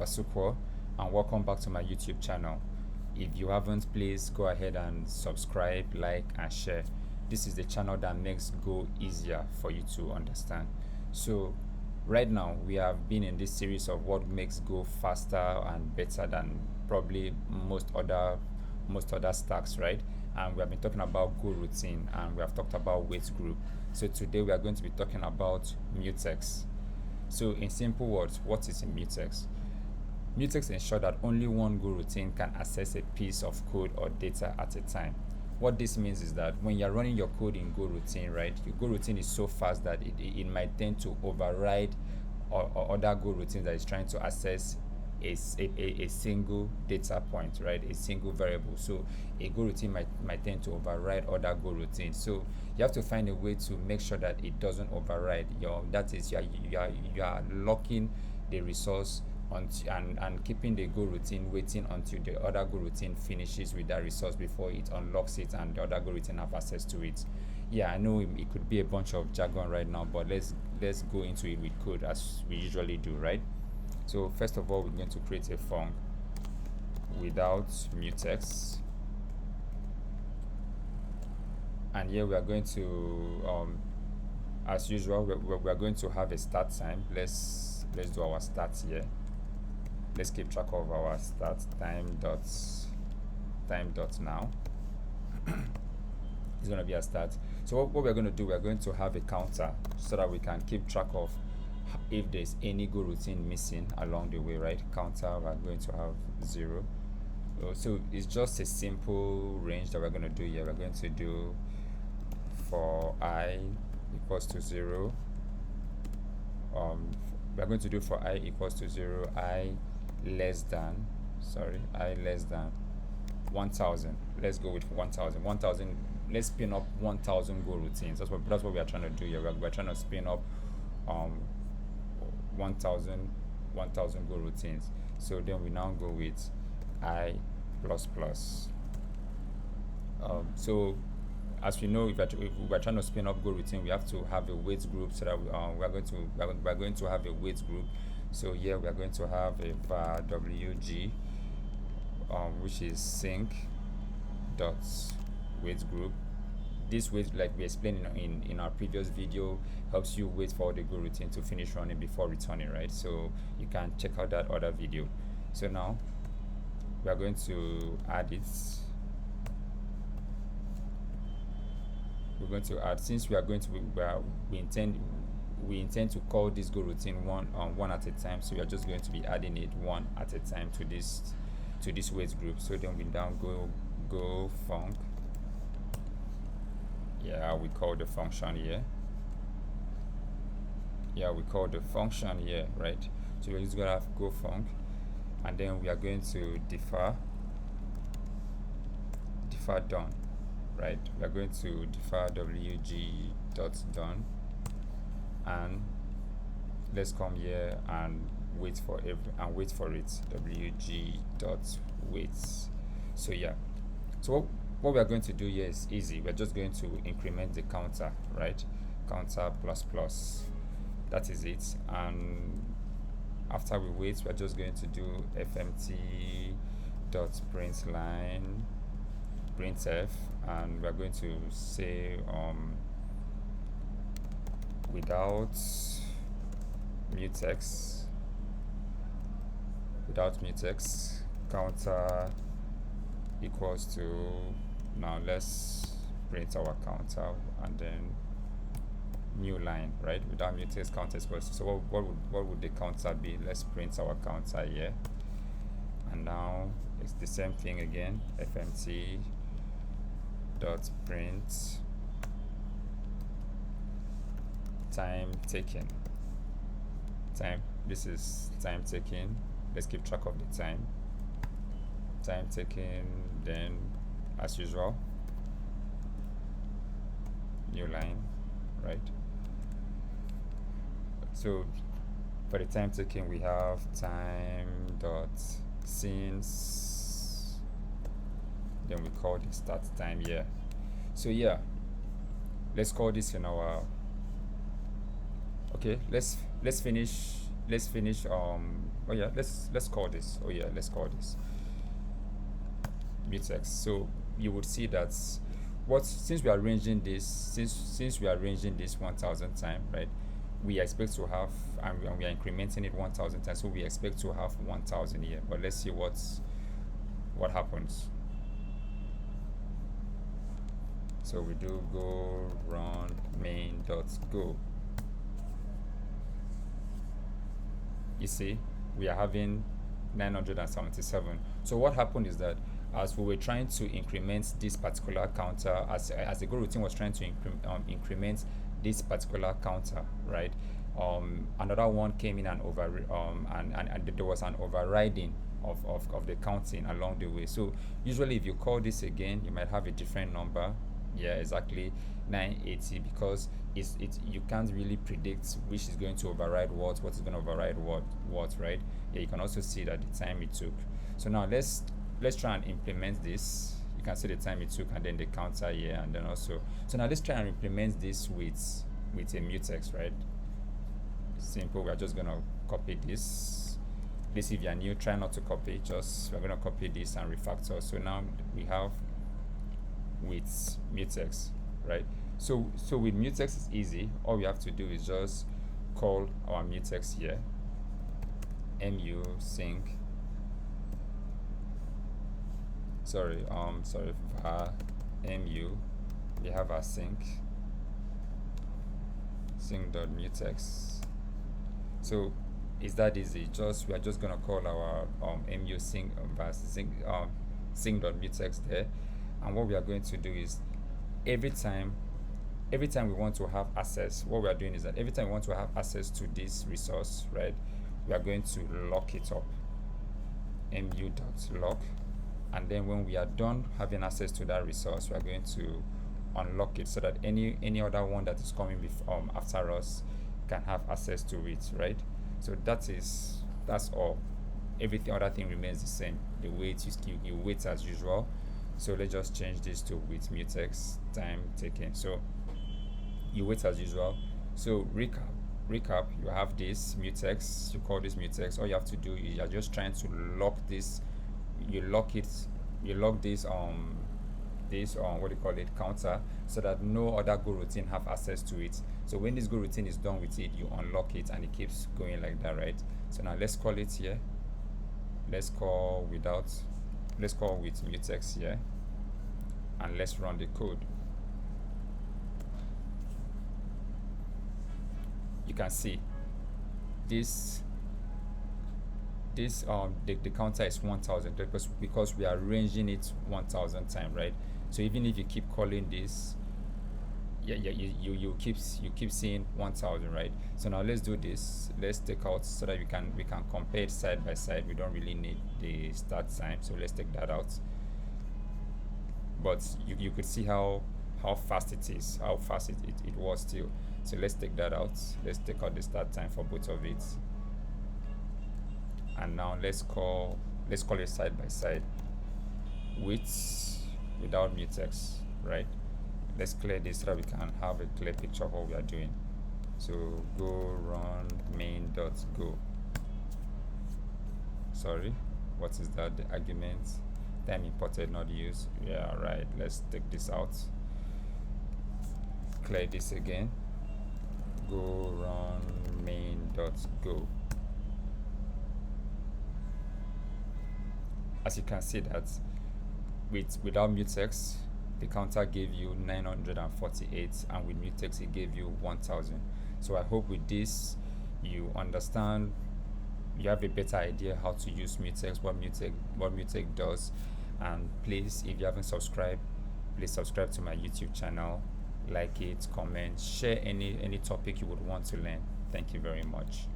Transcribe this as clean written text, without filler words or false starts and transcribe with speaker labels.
Speaker 1: Pasukwo, and welcome back to my YouTube channel. If you haven't, please go ahead and subscribe, like, and share. This is the channel that makes Go easier for you to understand. So right now we have been in this series of what makes Go faster and better than probably most other stacks, right? And we have been talking about Goroutine, and we have talked about wait group. So today we are going to be talking about mutex. So in simple words, what is a mutex? Mutex ensure that only one goroutine can access a piece of code or data at a time. What this means is that when you're running your code in Goroutine, right, your Goroutine is so fast that it might tend to override or other Goroutines that is trying to access a single data point, right, a single variable. So a Goroutine might tend to override other Goroutines. So you have to find a way to make sure that it doesn't override. That is, you are locking the resource and keeping the Goroutine waiting until the other Goroutine finishes with that resource before it unlocks it and the other Goroutine have access to it. Yeah, I know it could be a bunch of jargon right now, but let's go into it with code as we usually do, right? So first of all, we're going to create a func withoutMutex, and here we are going to as usual we're going to have a start time. Let's do our start here. Let's keep track of our start time dot now. It's going to be a start. So what we're going to do, we're going to have a counter so that we can keep track of if there's any Goroutine missing along the way, right? Counter, we're going to have 0. So it's just a simple range that we're going to do here. We're going to do for I equals to 0. We're going to do for I equals to 0, I less than 1000. Let's go with 1000. Let's spin up 1000 Goroutines. That's what we are trying to do here. We're trying to spin up 1000 Goroutines. So then we now go with I plus plus. So as we know, if we're trying to spin up Goroutine, we have to have a wait group, so that we're going to have a wait group. So here we are going to have a var wg, which is sync.wait group. This wait, like we explained in our previous video, helps you wait for the Goroutine to finish running before returning, right? So you can check out that other video. So now we are going to add it. We're going to add, since we are going to we intend to call this Goroutine one at a time, so we are just going to be adding it one at a time to this wait group. So then we down go func. Yeah, we call the function here. Right? So we're just gonna have go func, and then we are going to defer done, right? We are going to defer wg.done, and let's come here and wait for it wg.wait. So yeah, so what we are going to do here is easy. We're just going to increment the counter, right? Counter plus plus, that is it. And after we wait, we're just going to do fmt.println printf, and we're going to say withoutMutex counter equals to, now let's print our counter, and then new line, right? withoutMutex counter equals to, so what would the counter be? Let's print our counter here, and now it's the same thing again. fmt.print time taken. This is time taken. Let's keep track of the time taken. Then as usual, new line, right? So for the time taken, we have time dot since, then we call the start time here. So yeah, let's call this in our, okay, let's finish oh yeah, let's call this, oh yeah, let's call this mutex. So you would see that since we are arranging this, since we are arranging this 1000 times, right, we expect to have, and we are incrementing it 1000 times, so we expect to have 1000 here. But let's see what happens. So we do go run main.go. You see, we are having 977. So what happened is that as we were trying to increment this particular counter, as the Goroutine was trying to increment this particular counter, right, another one came in and and there was an overriding of the counting along the way. So usually if you call this again, you might have a different number. Yeah, exactly, 980, because you can't really predict which is going to override what is going to override what, right? Yeah, you can also see that the time it took. So now let's try and implement this. You can see the time it took and then the counter here, and then also, so now let's try and implement this with a mutex, right? Simple. We're just gonna copy this. If you are new, try not to copy, we're gonna copy this and refactor. So now we have with mutex, right? So with mutex it's easy. All we have to do is just call our mutex here, mu sync, var mu, we have our sync.Mutex. So it's that easy. We are just gonna call our mu sync.Mutex there, and what we are going to do is every time we want to have access, what we are doing is that every time we want to have access to this resource, right, we are going to lock it up, mu.lock, and then when we are done having access to that resource, we are going to unlock it so that any other one that is coming after us can have access to it, right? So that's all. Everything other thing remains the same. The wait, you wait as usual. So let's just change this to withMutex, time taken. So you wait as usual. So recap, you have this mutex, you call this mutex. All you have to do is you're just trying to lock this, you lock this what do you call it, counter, so that no other Goroutine have access to it. So when this Goroutine is done with it, you unlock it and it keeps going like that, right? So now let's call it here. Let's call withMutex here, and let's run the code. You can see this the counter is 1000 because we are arranging it 1000 times, right? So even if you keep calling this, you keep seeing 1000, right? So now let's do this. Let's take out so that we can compare it side by side. We don't really need the start time, so let's take that out. But you could see how fast it is, how fast it was still. So let's take that out. Let's take out the start time for both of it. And now let's call it side by side without mutex, right? Let's clear this so that we can have a clear picture of what we are doing. So go run main.go. Sorry, what is that? The argument time imported not used. Yeah, right. Let's take this out. Clear this again. Go run main.go. As you can see that without mutex, the counter gave you 948, and with mutex it gave you 1000. So I hope with this you understand, you have a better idea how to use mutex, what mutex does. And please, if you haven't subscribed, please subscribe to my YouTube channel, like it, comment, share any topic you would want to learn. Thank you very much.